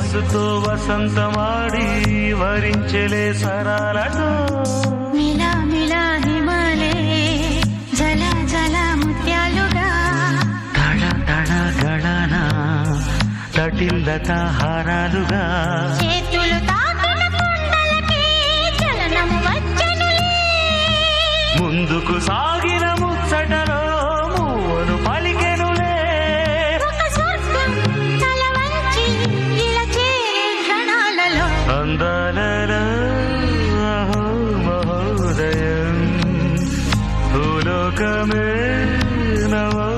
వయస్సుతో వసంతమాడి వరించెలే సరాలతో మిలా మిలా హిమాలే జల జల ముత్యాలుగా తడ తడ గడన తటిల్లత హారాలుగా చేతులు తాకిన కొండలకే చలనం వచ్చనులే ముందుకు సాగిన ముచ్చటలో మూవను పలికెనులే ఒక స్వర్గం తల వంచి ఇలా చేరే క్షణాలలో అందాలలో అహో మహోదయం భూలోకమే నవో